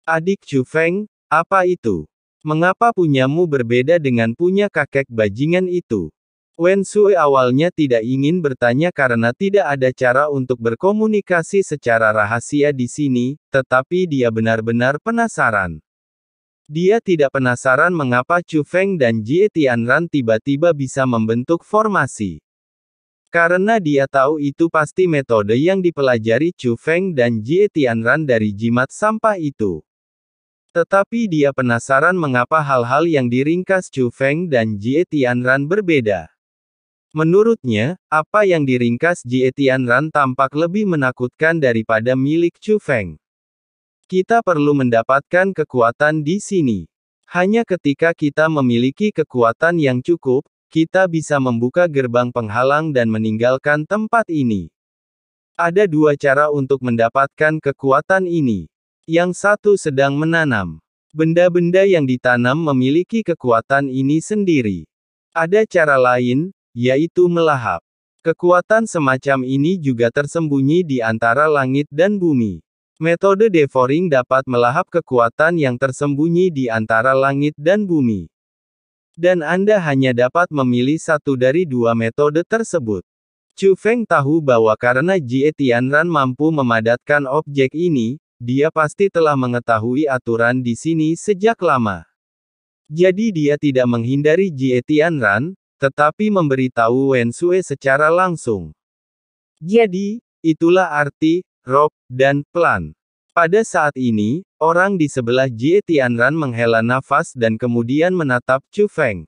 Adik Chu Feng, apa itu? Mengapa punyamu berbeda dengan punya kakek bajingan itu? Wen Sui awalnya tidak ingin bertanya karena tidak ada cara untuk berkomunikasi secara rahasia di sini, tetapi dia benar-benar penasaran. Dia tidak penasaran mengapa Chu Feng dan Jie Tianran tiba-tiba bisa membentuk formasi. Karena dia tahu itu pasti metode yang dipelajari Chu Feng dan Jie Tianran dari jimat sampah itu. Tetapi dia penasaran mengapa hal-hal yang diringkas Chu Feng dan Jie Tianran berbeda. Menurutnya, apa yang diringkas Jie Tianran tampak lebih menakutkan daripada milik Chu Feng. Kita perlu mendapatkan kekuatan di sini. Hanya ketika kita memiliki kekuatan yang cukup, kita bisa membuka gerbang penghalang dan meninggalkan tempat ini. Ada dua cara untuk mendapatkan kekuatan ini. Yang satu sedang menanam. Benda-benda yang ditanam memiliki kekuatan ini sendiri. Ada cara lain, yaitu melahap. Kekuatan semacam ini juga tersembunyi di antara langit dan bumi. Metode devouring dapat melahap kekuatan yang tersembunyi di antara langit dan bumi. Dan Anda hanya dapat memilih satu dari dua metode tersebut. Chu Feng tahu bahwa karena Jie Tianran mampu memadatkan objek ini, dia pasti telah mengetahui aturan di sini sejak lama. Jadi dia tidak menghindari Jie Tianran, tetapi memberitahu Wen Sui secara langsung. Jadi, itulah arti rob dan plan. Pada saat ini, orang di sebelah Jie Tianran menghela nafas dan kemudian menatap Chu Feng.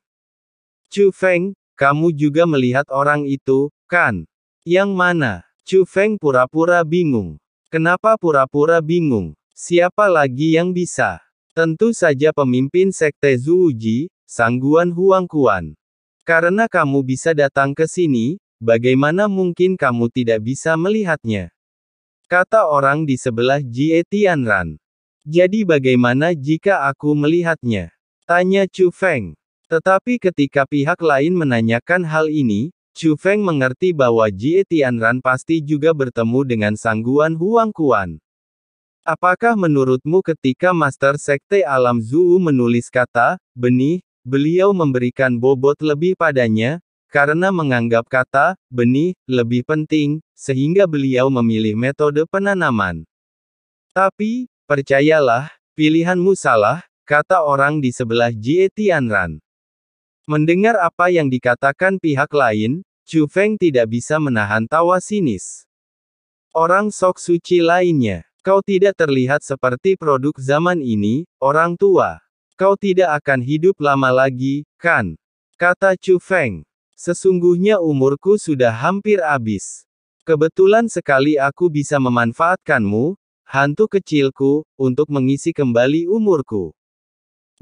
Chu Feng, kamu juga melihat orang itu, kan? Yang mana? Chu Feng pura-pura bingung. Kenapa pura-pura bingung? Siapa lagi yang bisa? Tentu saja pemimpin sekte Zuuji, Sangguan Huangquan. Karena kamu bisa datang ke sini, bagaimana mungkin kamu tidak bisa melihatnya? Kata orang di sebelah Jie Tianran. Jadi bagaimana jika aku melihatnya? Tanya Chu Feng. Tetapi ketika pihak lain menanyakan hal ini, Chu Feng mengerti bahwa Jie Tianran pasti juga bertemu dengan Sangguan Huangquan. Apakah menurutmu ketika Master Sekte Alam Zuu menulis kata, benih, beliau memberikan bobot lebih padanya, karena menganggap kata, benih, lebih penting, sehingga beliau memilih metode penanaman. Tapi, percayalah, pilihanmu salah, kata orang di sebelah Jie Tianran. Mendengar apa yang dikatakan pihak lain, Chu Feng tidak bisa menahan tawa sinis. Orang sok suci lainnya, kau tidak terlihat seperti produk zaman ini, orang tua. Kau tidak akan hidup lama lagi, kan? Kata Chu Feng. Sesungguhnya umurku sudah hampir habis. Kebetulan sekali aku bisa memanfaatkanmu, hantu kecilku, untuk mengisi kembali umurku.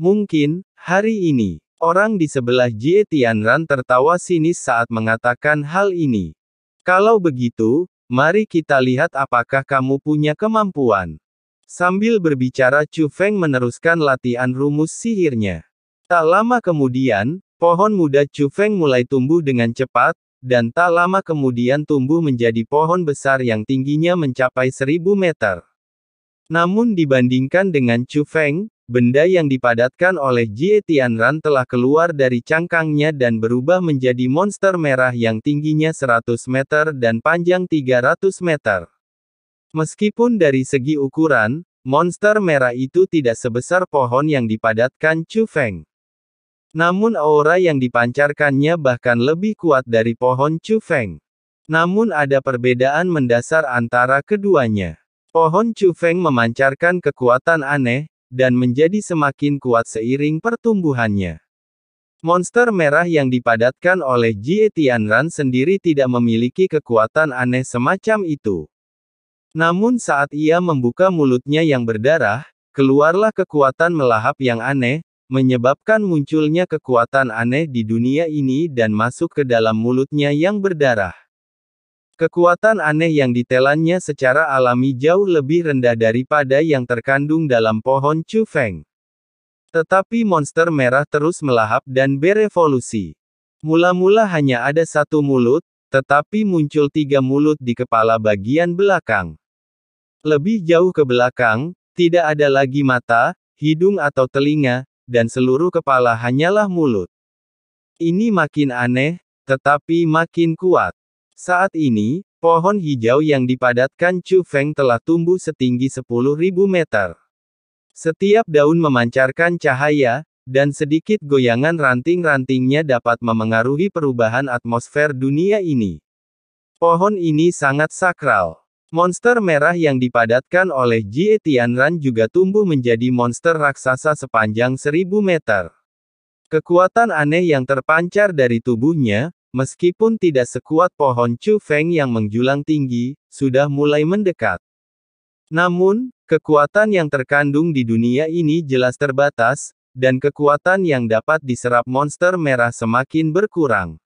Mungkin, hari ini. Orang di sebelah Jie Tianran tertawa sinis saat mengatakan hal ini. Kalau begitu, mari kita lihat apakah kamu punya kemampuan. Sambil berbicara Chu Feng meneruskan latihan rumus sihirnya. Tak lama kemudian, pohon muda Chu Feng mulai tumbuh dengan cepat, dan tak lama kemudian tumbuh menjadi pohon besar yang tingginya mencapai 1000 meter. Namun dibandingkan dengan Chu Feng, benda yang dipadatkan oleh Jie Tianran telah keluar dari cangkangnya dan berubah menjadi monster merah yang tingginya 100 meter dan panjang 300 meter. Meskipun dari segi ukuran, monster merah itu tidak sebesar pohon yang dipadatkan Chu Feng. Namun aura yang dipancarkannya bahkan lebih kuat dari pohon Chu Feng. Namun ada perbedaan mendasar antara keduanya. Pohon Chu Feng memancarkan kekuatan aneh, dan menjadi semakin kuat seiring pertumbuhannya. Monster merah yang dipadatkan oleh Jie Tianran sendiri tidak memiliki kekuatan aneh semacam itu. Namun saat ia membuka mulutnya yang berdarah, keluarlah kekuatan melahap yang aneh, menyebabkan munculnya kekuatan aneh di dunia ini dan masuk ke dalam mulutnya yang berdarah. Kekuatan aneh yang ditelannya secara alami jauh lebih rendah daripada yang terkandung dalam pohon Chu Feng. Tetapi monster merah terus melahap dan berevolusi. Mula-mula hanya ada satu mulut, tetapi muncul 3 mulut di kepala bagian belakang. Lebih jauh ke belakang, Tidak ada lagi mata, hidung atau telinga, dan seluruh kepala hanyalah mulut. Ini makin aneh, tetapi makin kuat. Saat ini, pohon hijau yang dipadatkan Chu Feng telah tumbuh setinggi 10.000 meter. Setiap daun memancarkan cahaya, dan sedikit goyangan ranting-rantingnya dapat memengaruhi perubahan atmosfer dunia ini. Pohon ini sangat sakral. Monster merah yang dipadatkan oleh Jie Tianran juga tumbuh menjadi monster raksasa sepanjang 1000 meter. Kekuatan aneh yang terpancar dari tubuhnya, meskipun tidak sekuat pohon Chu Feng yang menjulang tinggi, sudah mulai mendekat. Namun, kekuatan yang terkandung di dunia ini jelas terbatas, dan kekuatan yang dapat diserap monster merah semakin berkurang.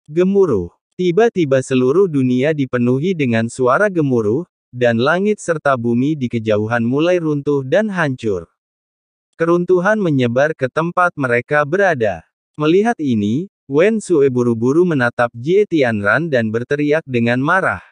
Gemuruh. Tiba-tiba seluruh dunia dipenuhi dengan suara gemuruh, dan langit serta bumi di kejauhan mulai runtuh dan hancur. Keruntuhan menyebar ke tempat mereka berada. Melihat ini, Wen Sue buru-buru menatap Jie Tianran dan berteriak dengan marah.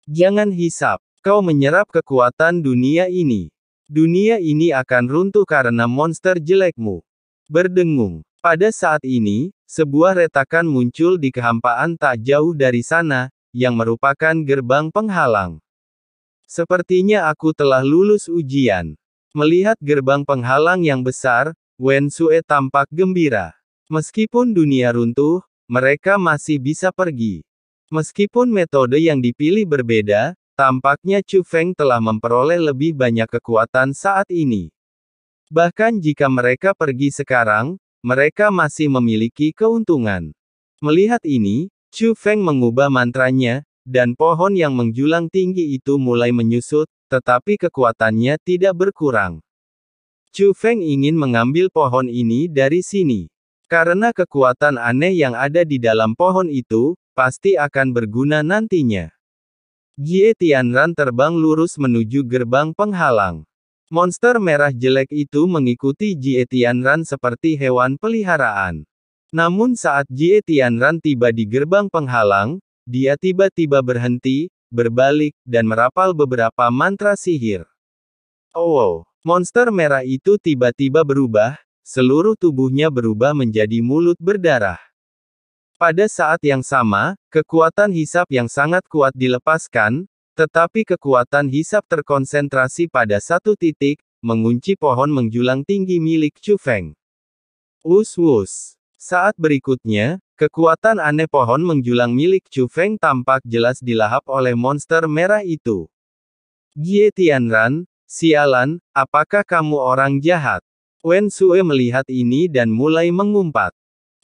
Jangan hisap, kau menyerap kekuatan dunia ini. Dunia ini akan runtuh karena monster jelekmu. Berdengung. Pada saat ini, sebuah retakan muncul di kehampaan tak jauh dari sana, yang merupakan gerbang penghalang. Sepertinya aku telah lulus ujian. Melihat gerbang penghalang yang besar, Wen Sue tampak gembira. Meskipun dunia runtuh, mereka masih bisa pergi. Meskipun metode yang dipilih berbeda, tampaknya Chu Feng telah memperoleh lebih banyak kekuatan saat ini. Bahkan jika mereka pergi sekarang, mereka masih memiliki keuntungan. Melihat ini, Chu Feng mengubah mantranya, dan pohon yang menjulang tinggi itu mulai menyusut, tetapi kekuatannya tidak berkurang. Chu Feng ingin mengambil pohon ini dari sini. Karena kekuatan aneh yang ada di dalam pohon itu, pasti akan berguna nantinya. Jie Tianran terbang lurus menuju gerbang penghalang. Monster merah jelek itu mengikuti Jie Tianran seperti hewan peliharaan. Namun saat Jie Tianran tiba di gerbang penghalang, dia tiba-tiba berhenti, berbalik, dan merapal beberapa mantra sihir. Oh, monster merah itu tiba-tiba berubah, seluruh tubuhnya berubah menjadi mulut berdarah. Pada saat yang sama, kekuatan hisap yang sangat kuat dilepaskan, tetapi kekuatan hisap terkonsentrasi pada satu titik, mengunci pohon menjulang tinggi milik Chu Feng. Wus-wus. Saat berikutnya, kekuatan aneh pohon menjulang milik Chu Feng tampak jelas dilahap oleh monster merah itu. Jie Tianran, sialan, apakah kamu orang jahat? Wen Sue melihat ini dan mulai mengumpat.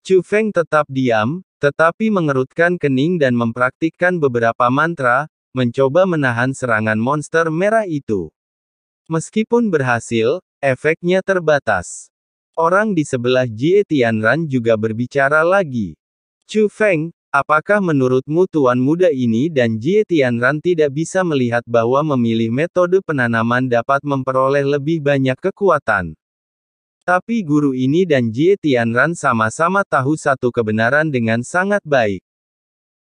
Chu Feng tetap diam, tetapi mengerutkan kening dan mempraktikkan beberapa mantra, mencoba menahan serangan monster merah itu. Meskipun berhasil, efeknya terbatas. Orang di sebelah Jie Tianran juga berbicara lagi. Chu Feng, apakah menurutmu tuan muda ini dan Jie Tianran tidak bisa melihat bahwa memilih metode penanaman dapat memperoleh lebih banyak kekuatan? Tapi guru ini dan Jie Tianran sama-sama tahu satu kebenaran dengan sangat baik.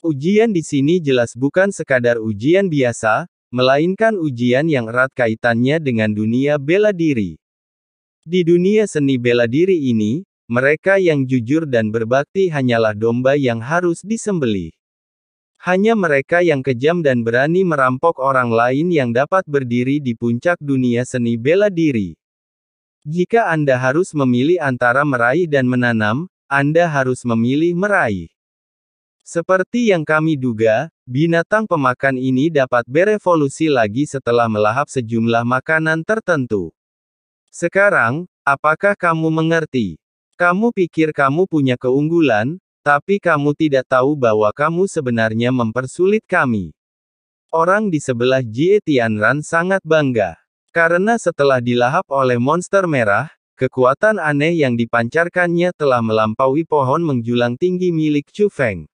Ujian di sini jelas bukan sekadar ujian biasa, melainkan ujian yang erat kaitannya dengan dunia bela diri. Di dunia seni bela diri ini, mereka yang jujur dan berbakti hanyalah domba yang harus disembelih. Hanya mereka yang kejam dan berani merampok orang lain yang dapat berdiri di puncak dunia seni bela diri. Jika Anda harus memilih antara meraih dan menanam, Anda harus memilih meraih. Seperti yang kami duga, binatang pemakan ini dapat berevolusi lagi setelah melahap sejumlah makanan tertentu. Sekarang, apakah kamu mengerti? Kamu pikir kamu punya keunggulan, tapi kamu tidak tahu bahwa kamu sebenarnya mempersulit kami. Orang di sebelah Jie Tianran sangat bangga. Karena setelah dilahap oleh monster merah, kekuatan aneh yang dipancarkannya telah melampaui pohon menjulang tinggi milik Chu Feng.